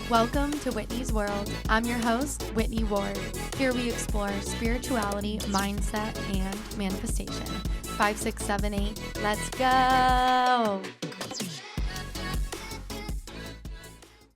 Welcome to Whitney's World. I'm your host, Whitney Ward. Here we explore spirituality, mindset, and manifestation. 5, 6, 7, 8. Let's go.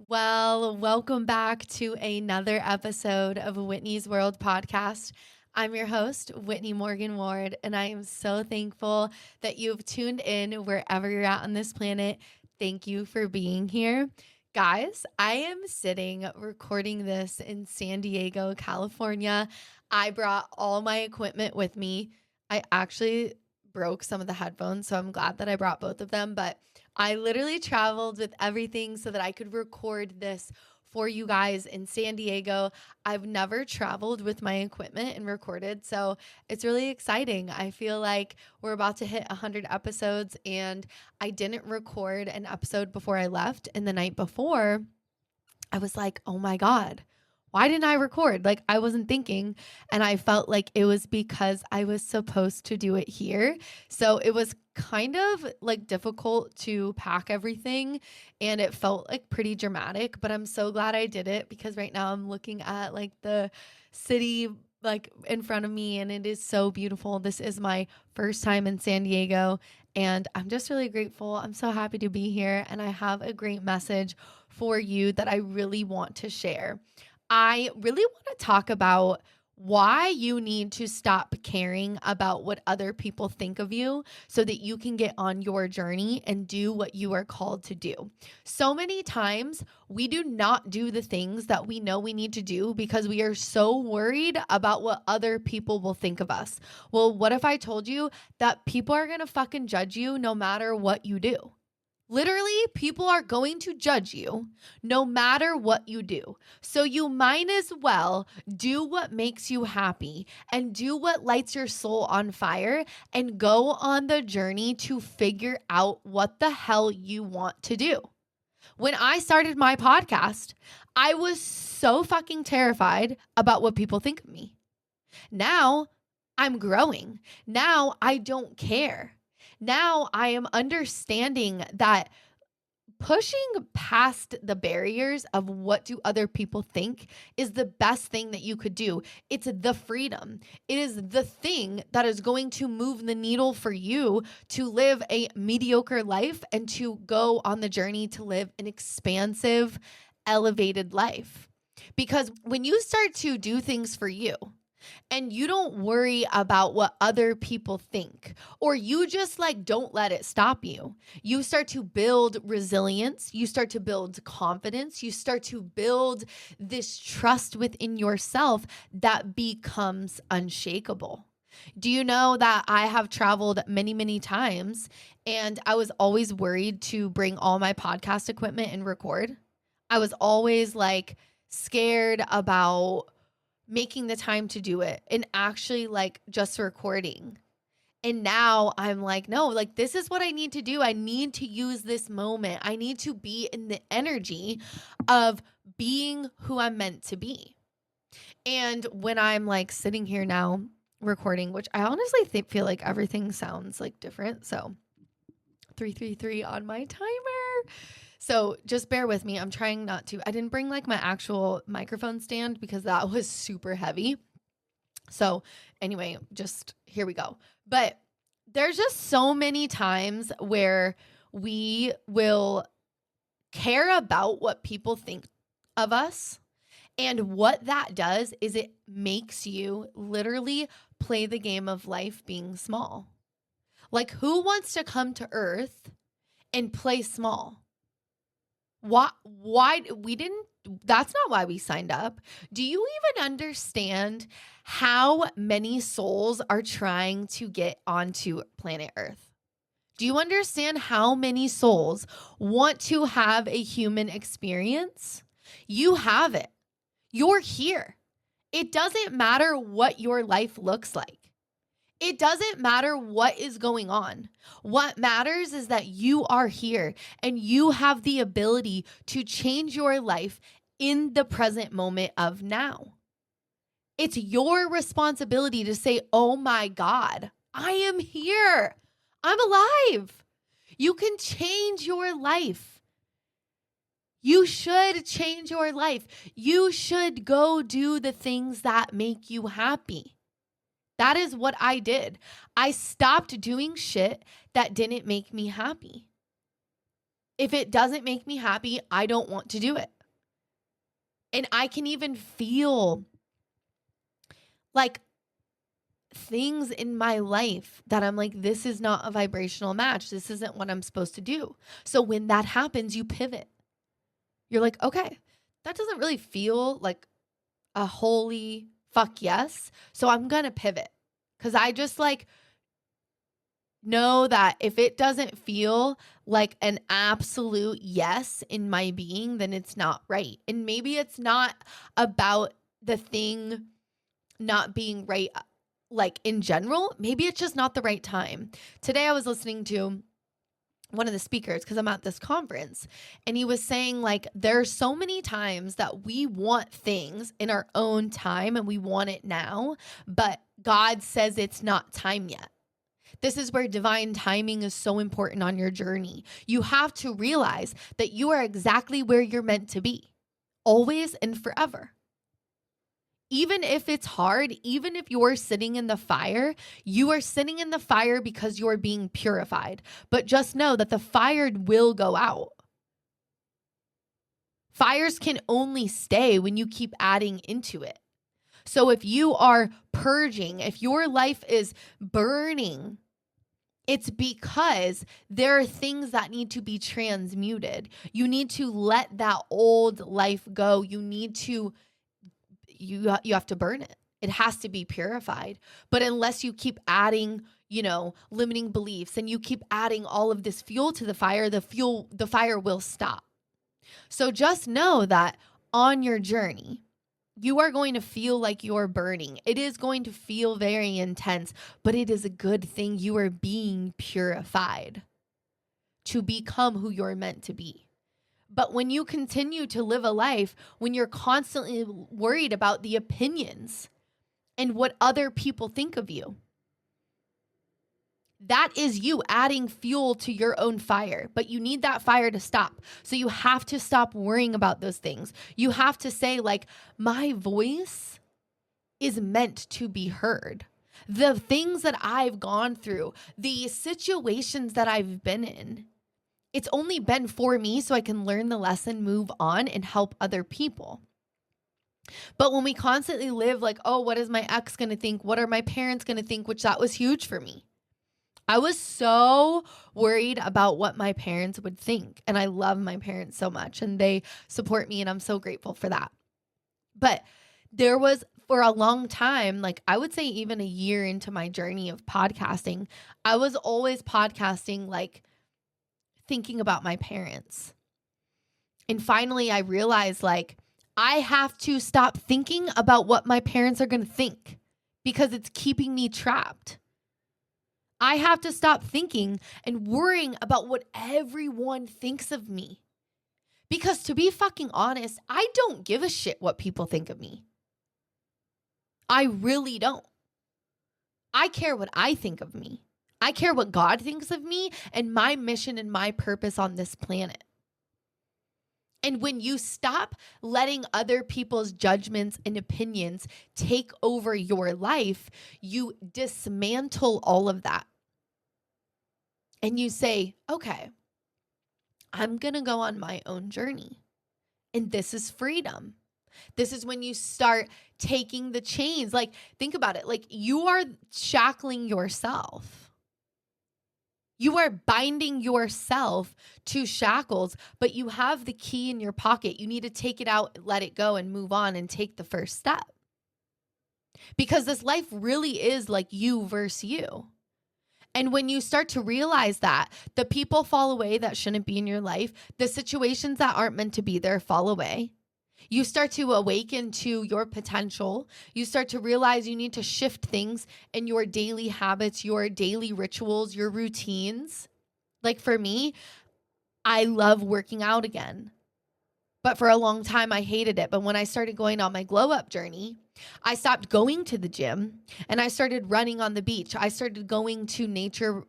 Well, welcome back to another episode of Whitney's World podcast. I'm your host, Whitney Morgan Ward, and I am so thankful that you've tuned in wherever you're at on this planet. Thank you for being here. Guys, I am sitting recording this in San Diego, California. I brought all my equipment with me. I actually broke some of the headphones, so I'm glad that I brought both of them, but I literally traveled with everything so that I could record this for you guys in San Diego. I've never traveled with my equipment and recorded, so it's really exciting. I feel like we're about to hit 100 episodes, and I didn't record an episode before I left, and the night before, I was like, oh my God, why didn't I record? Like, I wasn't thinking, and I felt like it was because I was supposed to do it here. So it was kind of like difficult to pack everything, and it felt like pretty dramatic, but I'm so glad I did it because right now I'm looking at like the city like in front of me, and it is so beautiful. This is my first time in San Diego, and I'm just really grateful. I'm so happy to be here, and I have a great message for you that I really want to share. I really want to talk about why you need to stop caring about what other people think of you so that you can get on your journey and do what you are called to do. So many times we do not do the things that we know we need to do because we are so worried about what other people will think of us. Well, what if I told you that people are going to fucking judge you no matter what you do? Literally, people are going to judge you no matter what you do. So you might as well do what makes you happy and do what lights your soul on fire and go on the journey to figure out what the hell you want to do. When I started my podcast, I was so fucking terrified about what people think of me. Now I'm growing. Now I don't care. Now I am understanding that pushing past the barriers of what do other people think is the best thing that you could do. It's the freedom. It is the thing that is going to move the needle for you to live a mediocre life and to go on the journey to live an expansive, elevated life. Because when you start to do things for you, and you don't worry about what other people think, or you just like don't let it stop you. You start to build resilience. You start to build confidence. You start to build this trust within yourself that becomes unshakable. Do you know that I have traveled many, many times, and I was always worried to bring all my podcast equipment and record? I was always like scared about making the time to do it and actually like just recording. And now I'm like, no, like this is what I need to do. I need to use this moment. I need to be in the energy of being who I'm meant to be. And when I'm like sitting here now recording, which I honestly feel like everything sounds like different. So 333 on my timer. So just bear with me. I'm trying not to. I didn't bring like my actual microphone stand because that was super heavy. So anyway, just here we go. But there's just so many times where we will care about what people think of us. And what that does is it makes you literally play the game of life being small. Like, who wants to come to Earth and play small? Why we didn't, that's not why we signed up. Do you even understand how many souls are trying to get onto planet Earth? Do you understand how many souls want to have a human experience? You have it. You're here. It doesn't matter what your life looks like. It doesn't matter what is going on. What matters is that you are here and you have the ability to change your life in the present moment of now. It's your responsibility to say, oh my God, I am here. I'm alive. You can change your life. You should change your life. You should go do the things that make you happy. That is what I did. I stopped doing shit that didn't make me happy. If it doesn't make me happy, I don't want to do it. And I can even feel like things in my life that I'm like, this is not a vibrational match. This isn't what I'm supposed to do. So when that happens, you pivot. You're like, okay, that doesn't really feel like a holy fuck yes. So I'm going to pivot. Because I just like know that if it doesn't feel like an absolute yes in my being, then it's not right. And maybe it's not about the thing not being right, like in general. Maybe it's just not the right time. Today I was listening to one of the speakers because I'm at this conference, and he was saying like there are so many times that we want things in our own time and we want it now, but God says it's not time yet. This is where divine timing is so important on your journey. You have to realize that you are exactly where you're meant to be, always and forever. Even if it's hard, even if you're sitting in the fire, you are sitting in the fire because you're being purified. But just know that the fire will go out. Fires can only stay when you keep adding into it. So if you are purging, if your life is burning, it's because there are things that need to be transmuted. You need to let that old life go. You have to burn it. It has to be purified. But unless you keep adding, limiting beliefs, and you keep adding all of this fuel to the fire, the fire will stop. So just know that on your journey, you are going to feel like you're burning. It is going to feel very intense, but it is a good thing. You are being purified to become who you're meant to be. But when you continue to live a life, when you're constantly worried about the opinions and what other people think of you, that is you adding fuel to your own fire. But you need that fire to stop. So you have to stop worrying about those things. You have to say, like, my voice is meant to be heard. The things that I've gone through, the situations that I've been in, it's only been for me so I can learn the lesson, move on, and help other people. But when we constantly live like, oh, what is my ex going to think? What are my parents going to think? Which that was huge for me. I was so worried about what my parents would think. And I love my parents so much, and they support me, and I'm so grateful for that. But there was, for a long time, like I would say even a year into my journey of podcasting, I was always podcasting like thinking about my parents. And finally I realized like I have to stop thinking about what my parents are going to think because it's keeping me trapped. I have to stop thinking and worrying about what everyone thinks of me. Because to be fucking honest, I don't give a shit what people think of me. I really don't. I care what I think of me. I care what God thinks of me and my mission and my purpose on this planet. And when you stop letting other people's judgments and opinions take over your life, you dismantle all of that. And you say, okay, I'm going to go on my own journey. And this is freedom. This is when you start taking the chains. Like, think about it. Like, you are shackling yourself. You are binding yourself to shackles, but you have the key in your pocket. You need to take it out, let it go, and move on and take the first step. Because this life really is like you versus you. And when you start to realize that, the people fall away that shouldn't be in your life, the situations that aren't meant to be there fall away. You start to awaken to your potential. You start to realize you need to shift things in your daily habits, your daily rituals, your routines. Like for me, I love working out again. But for a long time, I hated it. But when I started going on my glow up journey, I stopped going to the gym and I started running on the beach. I started going to nature.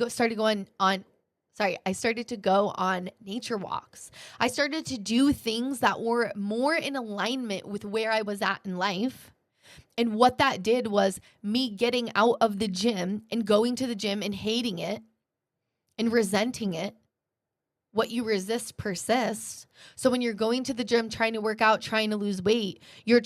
Started going on I started to go on nature walks. I started to do things that were more in alignment with where I was at in life. And what that did was me getting out of the gym and going to the gym and hating it and resenting it. What you resist persists. So when you're going to the gym, trying to work out, trying to lose weight, you're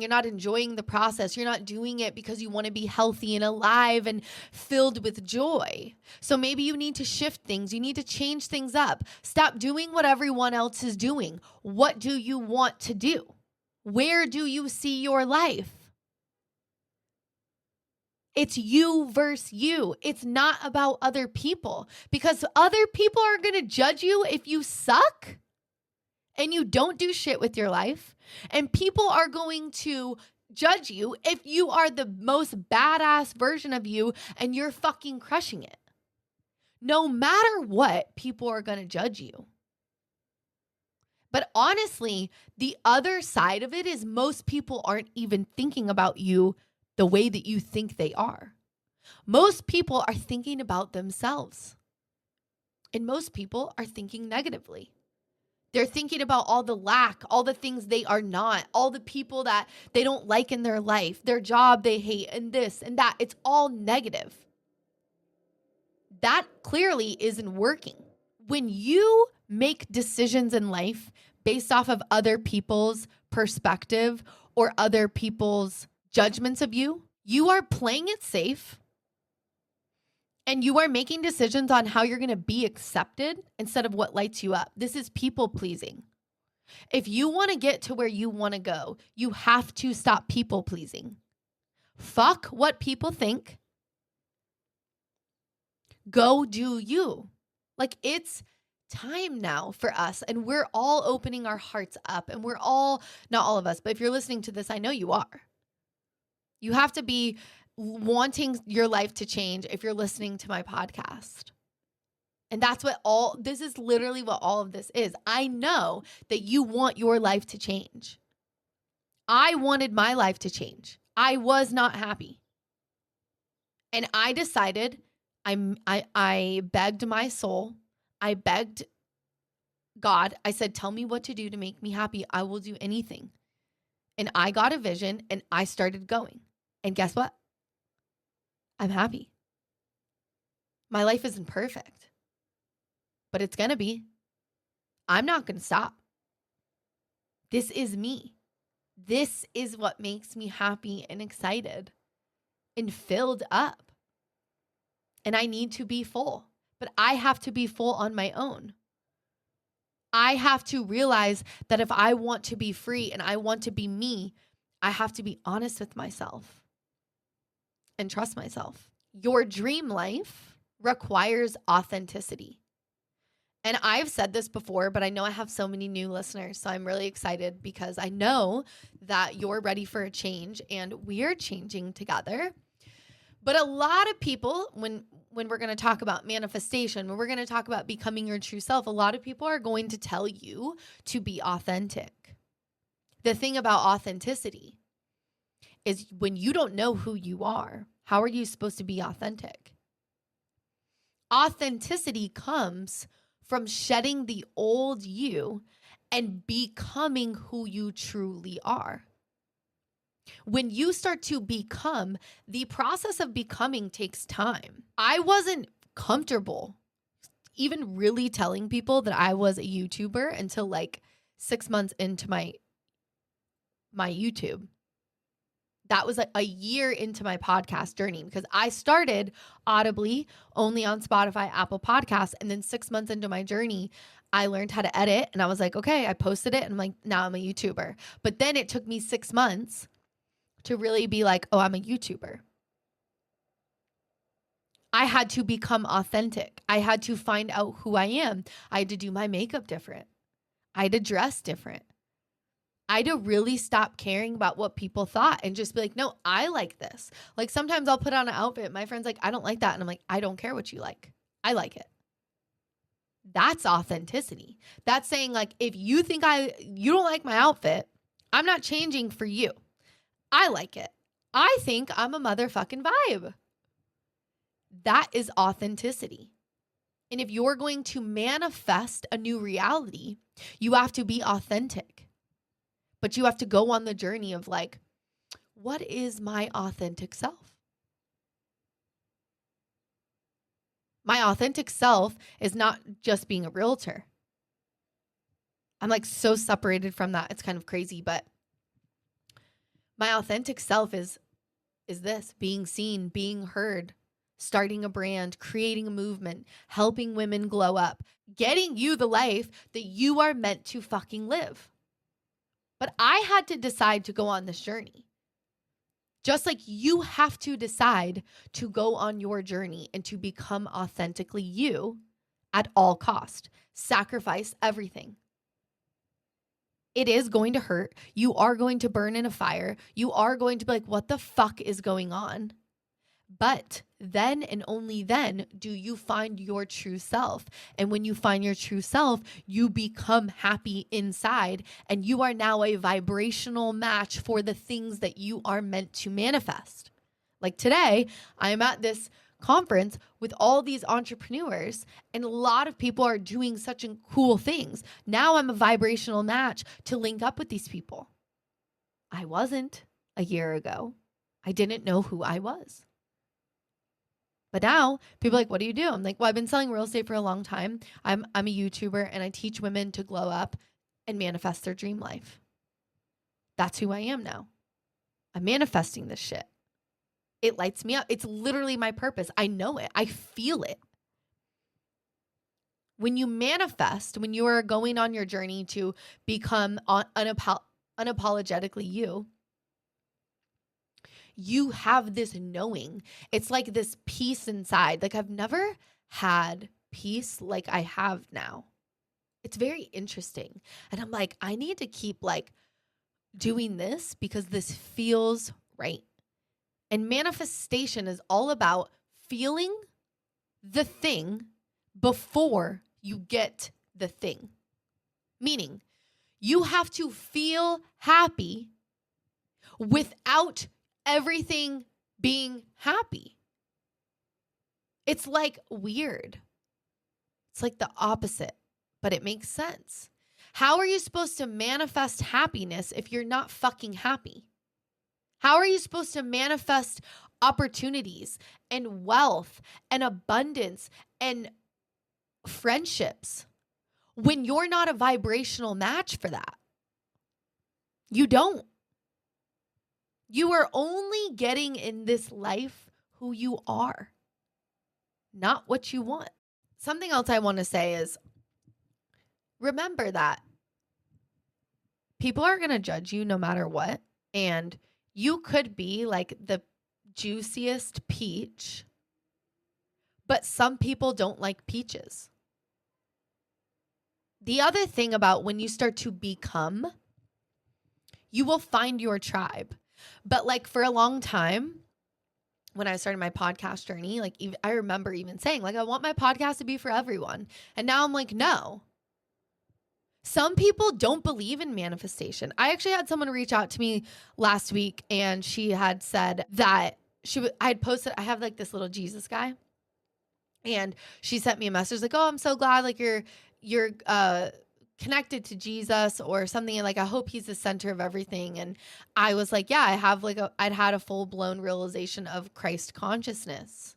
not enjoying the process. You're not doing it because you want to be healthy and alive and filled with joy. So maybe you need to shift things. You need to change things up. Stop doing what everyone else is doing. What do you want to do? Where do you see your life? It's you versus you. It's not about other people, because other people are going to judge you if you suck and you don't do shit with your life. And people are going to judge you if you are the most badass version of you and you're fucking crushing it. No matter what, people are going to judge you. But honestly, the other side of it is most people aren't even thinking about you the way that you think they are. Most people are thinking about themselves. And most people are thinking negatively. They're thinking about all the lack, all the things they are not, all the people that they don't like in their life, their job they hate, and this and that. It's all negative. That clearly isn't working. When you make decisions in life based off of other people's perspective or other people's judgments of you, you are playing it safe and you are making decisions on how you're going to be accepted instead of what lights you up. This is people pleasing. If you want to get to where you want to go, you have to stop people pleasing. Fuck what people think. Go do you. Like, it's time now for us, and we're all opening our hearts up, and we're all, not all of us, but if you're listening to this, I know you are. You have to be wanting your life to change if you're listening to my podcast. And that's this is literally what all of this is. I know that you want your life to change. I wanted my life to change. I was not happy. And I decided, I begged my soul. I begged God. I said, tell me what to do to make me happy. I will do anything. And I got a vision and I started going. And guess what? I'm happy. My life isn't perfect, but it's going to be. I'm not going to stop. This is me. This is what makes me happy and excited and filled up. And I need to be full, but I have to be full on my own. I have to realize that if I want to be free and I want to be me, I have to be honest with myself and trust myself. Your dream life requires authenticity. And I've said this before, but I know I have so many new listeners, so I'm really excited because I know that you're ready for a change and we're changing together. But a lot of people, when we're going to talk about manifestation, when we're going to talk about becoming your true self, a lot of people are going to tell you to be authentic. The thing about authenticity is when you don't know who you are, how are you supposed to be authentic? Authenticity comes from shedding the old you and becoming who you truly are. When you start to become, the process of becoming takes time. I wasn't comfortable even really telling people that I was a YouTuber until like 6 months into my YouTube. That was like a year into my podcast journey because I started audibly only on Spotify, Apple Podcasts. And then 6 months into my journey, I learned how to edit. And I was like, okay, I posted it. And I'm like, now I'm a YouTuber. But then it took me 6 months to really be like, oh, I'm a YouTuber. I had to become authentic. I had to find out who I am. I had to do my makeup different. I had to dress different. I had to really stop caring about what people thought and just be like, no, I like this. Like sometimes I'll put on an outfit. My friend's like, I don't like that. And I'm like, I don't care what you like. I like it. That's authenticity. That's saying like, if you think you don't like my outfit, I'm not changing for you. I like it. I think I'm a motherfucking vibe. That is authenticity. And if you're going to manifest a new reality, you have to be authentic. But you have to go on the journey of like, what is my authentic self? My authentic self is not just being a realtor. I'm like so separated from that. It's kind of crazy, but my authentic self is this: being seen, being heard, starting a brand, creating a movement, helping women glow up, getting you the life that you are meant to fucking live. But I had to decide to go on this journey. Just like you have to decide to go on your journey and to become authentically you at all cost. Sacrifice everything. It is going to hurt. You are going to burn in a fire. You are going to be like, what the fuck is going on? But then and only then do you find your true self. And when you find your true self, you become happy inside, and you are now a vibrational match for the things that you are meant to manifest. Like today, I am at this conference with all these entrepreneurs, and a lot of people are doing such cool things. Now I'm a vibrational match to link up with these people. I wasn't a year ago. I didn't know who I was. But now people are like, what do you do? I'm like, well, I've been selling real estate for a long time. I'm a YouTuber, and I teach women to glow up and manifest their dream life. That's who I am now. I'm manifesting this shit. It lights me up. It's literally my purpose. I know it. I feel it. When you manifest, when you are going on your journey to become unapologetically you, you have this knowing. It's like this peace inside. Like I've never had peace like I have now. It's very interesting. And I'm like, I need to keep like doing this because this feels right. And manifestation is all about feeling the thing before you get the thing. Meaning, you have to feel happy without everything being happy. It's like weird. It's like the opposite, but it makes sense. How are you supposed to manifest happiness if you're not fucking happy? How are you supposed to manifest opportunities and wealth and abundance and friendships when you're not a vibrational match for that? You don't. You are only getting in this life who you are, not what you want. Something else I want to say is, remember that people are going to judge you no matter what. And you could be like the juiciest peach, but some people don't like peaches. The other thing about when you start to become, you will find your tribe. But like for a long time, when I started my podcast journey, like I remember even saying like, I want my podcast to be for everyone. And now I'm like, no. Some people don't believe in manifestation. I actually had someone reach out to me last week, and she had said that I had posted, I have like this little Jesus guy, and she sent me a message like, oh, I'm so glad like you're connected to Jesus or something. And like, I hope he's the center of everything. And I was like, yeah, I'd had a full blown realization of Christ consciousness.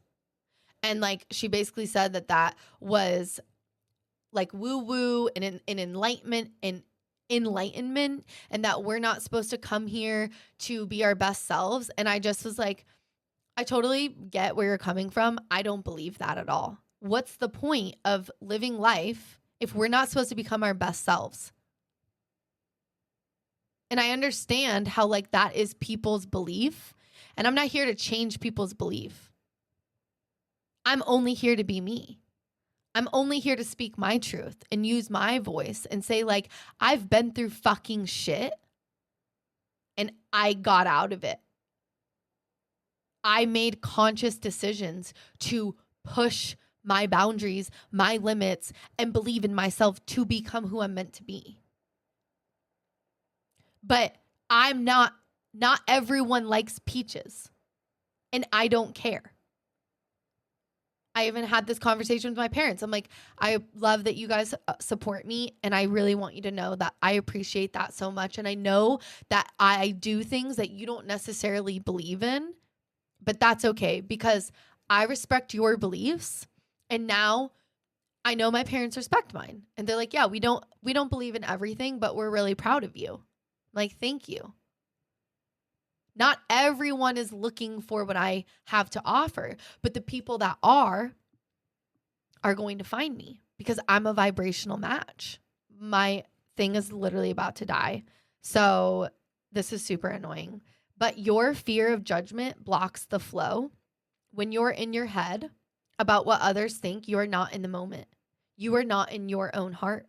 And like, she basically said that was like woo-woo and enlightenment, and that we're not supposed to come here to be our best selves. And I just was like, I totally get where you're coming from. I don't believe that at all. What's the point of living life if we're not supposed to become our best selves? And I understand how like that is people's belief, and I'm not here to change people's belief. I'm only here to be me. I'm only here to speak my truth and use my voice and say like, I've been through fucking shit and I got out of it. I made conscious decisions to push my boundaries, my limits, and believe in myself to become who I'm meant to be. But not everyone likes peaches, and I don't care. I even had this conversation with my parents. I'm like, I love that you guys support me. And I really want you to know that I appreciate that so much. And I know that I do things that you don't necessarily believe in, but that's okay because I respect your beliefs. And now I know my parents respect mine. And they're like, yeah, we don't believe in everything, but we're really proud of you. I'm like, thank you. Not everyone is looking for what I have to offer, but the people that are going to find me because I'm a vibrational match. My thing is literally about to die. So this is super annoying. But your fear of judgment blocks the flow. When you're in your head about what others think, you are not in the moment. You are not in your own heart.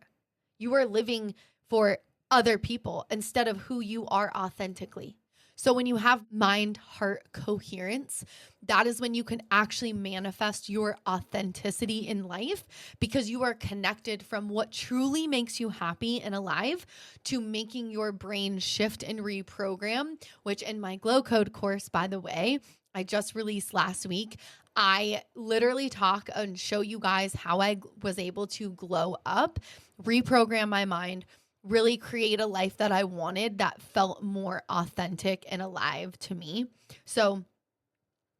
You are living for other people instead of who you are authentically. So when you have mind-heart coherence, that is when you can actually manifest your authenticity in life because you are connected from what truly makes you happy and alive to making your brain shift and reprogram, which in my Glow Code course, by the way, I just released last week, I literally talk and show you guys how I was able to glow up, reprogram my mind, really create a life that I wanted that felt more authentic and alive to me. So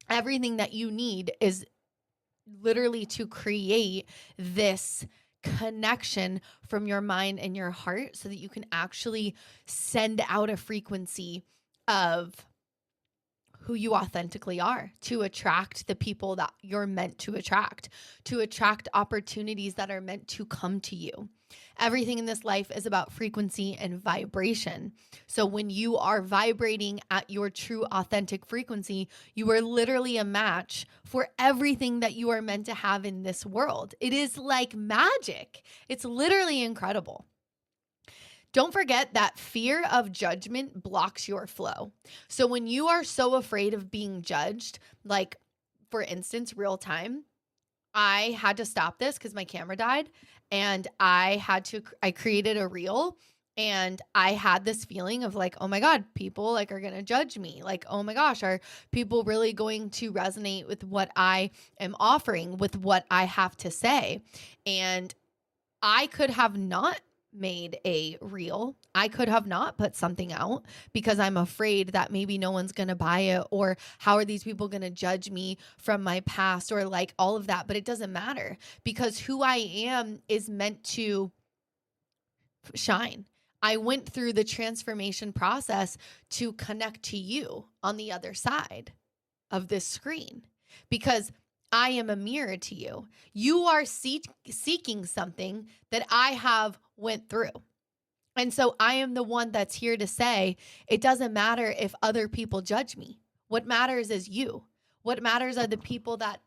everything that you need is literally to create this connection from your mind and your heart so that you can actually send out a frequency of who you authentically are to attract the people that you're meant to attract opportunities that are meant to come to you. Everything in this life is about frequency and vibration. So when you are vibrating at your true authentic frequency, you are literally a match for everything that you are meant to have in this world. It is like magic. It's literally incredible. Don't forget that fear of judgment blocks your flow. So when you are so afraid of being judged, like for instance, real time, I had to stop this because my camera died and I created a reel and I had this feeling of like, oh my God, people like are going to judge me. Like, oh my gosh, are people really going to resonate with what I am offering, with what I have to say? And I could have not made a reel. I could have not put something out because I'm afraid that maybe no one's going to buy it, or how are these people going to judge me from my past, or like all of that. But it doesn't matter because who I am is meant to shine. I went through the transformation process to connect to you on the other side of this screen because I am a mirror to you. You are seeking something that I have went through. And so I am the one that's here to say, it doesn't matter if other people judge me. What matters is you. What matters are the people that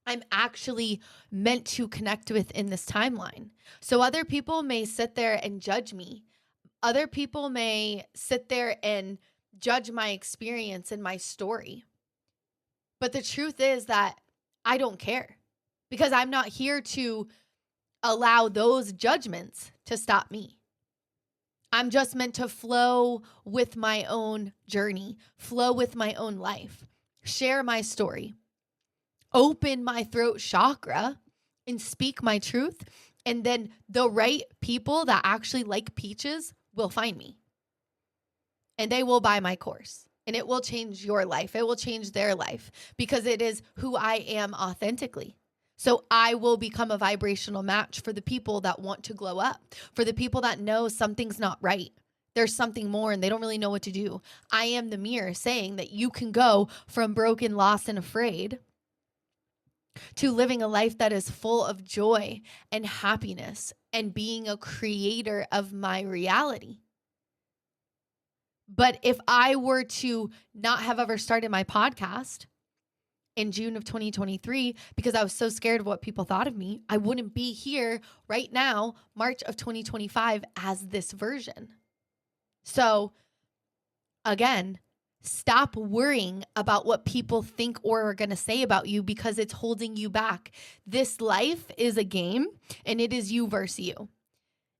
I'm actually meant to connect with in this timeline. So other people may sit there and judge me. Other people may sit there and judge my experience and my story. But the truth is that I don't care because I'm not here to allow those judgments to stop me. I'm just meant to flow with my own journey, flow with my own life, share my story, open my throat chakra and speak my truth. And then the right people that actually like peaches will find me and they will buy my course. And it will change your life. It will change their life because it is who I am authentically. So I will become a vibrational match for the people that want to glow up, for the people that know something's not right. There's something more and they don't really know what to do. I am the mirror saying that you can go from broken, lost, and afraid to living a life that is full of joy and happiness and being a creator of my reality. But if I were to not have ever started my podcast in June of 2023 because I was so scared of what people thought of me, I wouldn't be here right now, March of 2025, as this version. So again, stop worrying about what people think or are going to say about you because it's holding you back. This life is a game and it is you versus you.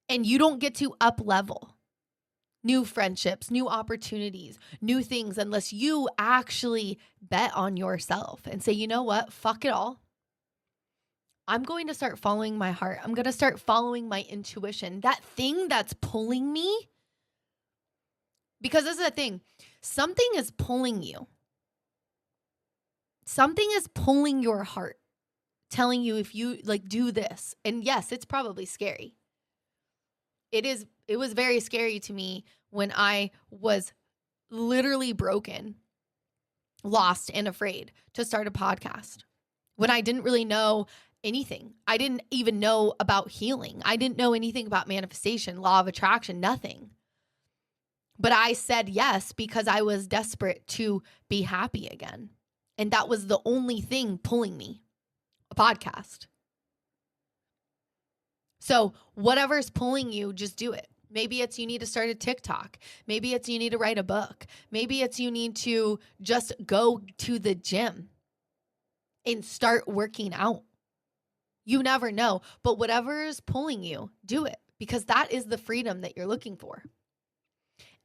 And you don't get to up level new friendships, new opportunities, new things, unless you actually bet on yourself and say, you know what, fuck it all. I'm going to start following my heart. I'm going to start following my intuition, that thing that's pulling me. Because this is the thing, something is pulling you. Something is pulling your heart, telling you if you like do this. And yes, it's probably scary. It was very scary to me when I was literally broken, lost, and afraid to start a podcast. When I didn't really know anything. I didn't even know about healing. I didn't know anything about manifestation, law of attraction, nothing. But I said yes because I was desperate to be happy again. And that was the only thing pulling me, a podcast. So whatever's pulling you, just do it. Maybe it's you need to start a TikTok. Maybe it's you need to write a book. Maybe it's you need to just go to the gym and start working out. You never know. But whatever is pulling you, do it, because that is the freedom that you're looking for.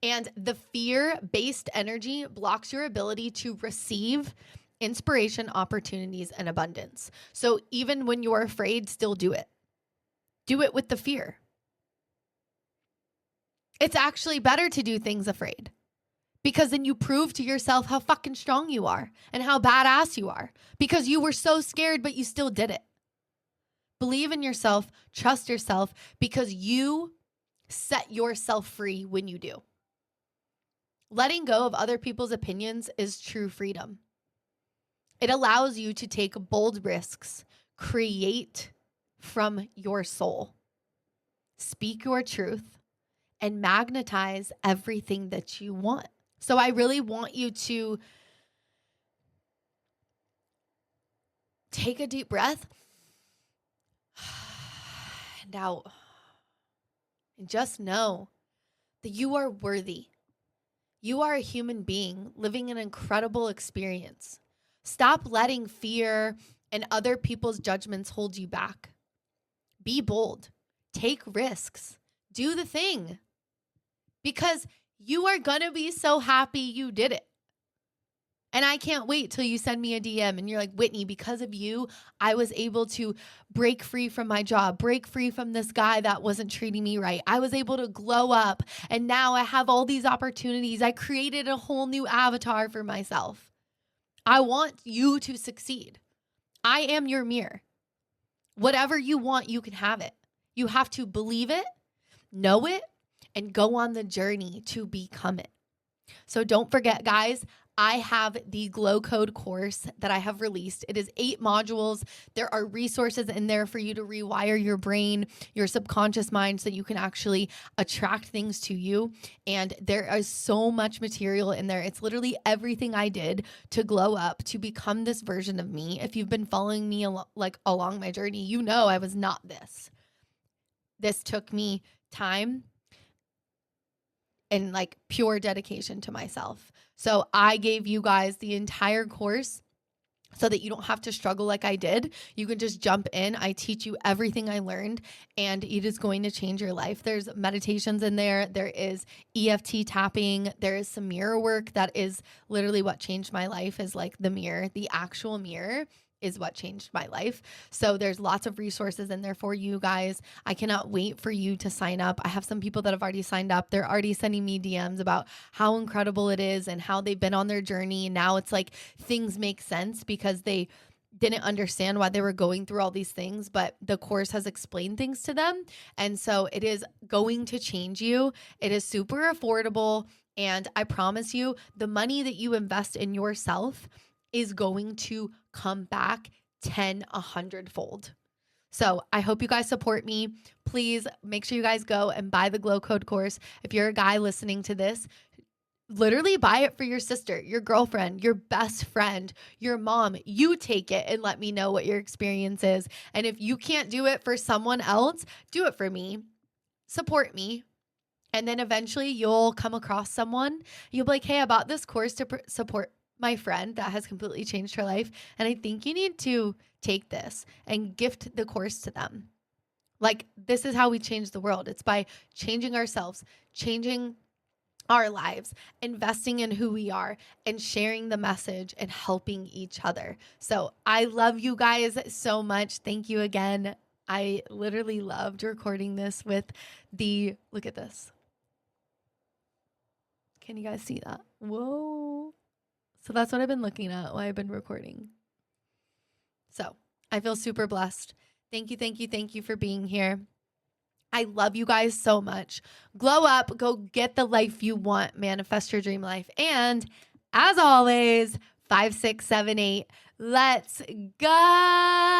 And the fear-based energy blocks your ability to receive inspiration, opportunities, and abundance. So even when you're afraid, still do it. Do it with the fear. It's actually better to do things afraid, because then you prove to yourself how fucking strong you are and how badass you are, because you were so scared, but you still did it. Believe in yourself, trust yourself, because you set yourself free when you do. Letting go of other people's opinions is true freedom. It allows you to take bold risks, create from your soul, speak your truth, and magnetize everything that you want. So I really want you to take a deep breath and out, and just know that you are worthy. You are a human being living an incredible experience. Stop letting fear and other people's judgments hold you back. Be bold. Take risks. Do the thing. Because you are going to be so happy you did it. And I can't wait till you send me a DM and you're like, Whitney, because of you, I was able to break free from my job, break free from this guy that wasn't treating me right. I was able to glow up, and now I have all these opportunities. I created a whole new avatar for myself. I want you to succeed. I am your mirror. Whatever you want, you can have it. You have to believe it, know it, and go on the journey to become it. So don't forget, guys, I have the Glow Code course that I have released. It is 8 modules. There are resources in there for you to rewire your brain, your subconscious mind, so you can actually attract things to you. And there is so much material in there. It's literally everything I did to glow up, to become this version of me. If you've been following me along my journey, you know I was not this. This took me time and pure dedication to myself. So I gave you guys the entire course so that you don't have to struggle like I did. You can just jump in. I teach you everything I learned, and it is going to change your life. There's meditations in there. There is EFT tapping. There is some mirror work that is literally what changed my life, is the mirror, the actual mirror is what changed my life. So there's lots of resources in there for you guys. I cannot wait for you to sign up. I have some people that have already signed up. They're already sending me DMs about how incredible it is and how they've been on their journey. And now it's things make sense because they didn't understand why they were going through all these things, but the course has explained things to them. And so it is going to change you. It is super affordable. And I promise you, the money that you invest in yourself is going to come back 100-fold. So I hope you guys support me. Please make sure you guys go and buy the Glow Code course. If you're a guy listening to this, literally buy it for your sister, your girlfriend, your best friend, your mom. You take it and let me know what your experience is. And if you can't do it for someone else, do it for me. Support me. And then eventually you'll come across someone. You'll be like, hey, I bought this course to support my friend that has completely changed her life, and I think you need to take this and gift the course to them. This is how we change the world. It's by changing ourselves, changing our lives, investing in who we are, and sharing the message and helping each other. So I love you guys so much. Thank you again. I literally loved recording this with look at this. Can you guys see that? Whoa. So that's what I've been looking at while I've been recording. So I feel super blessed. Thank you for being here. I love you guys so much. Glow up, go get the life you want, manifest your dream life. And as always, 5, 6, 7, 8, let's go.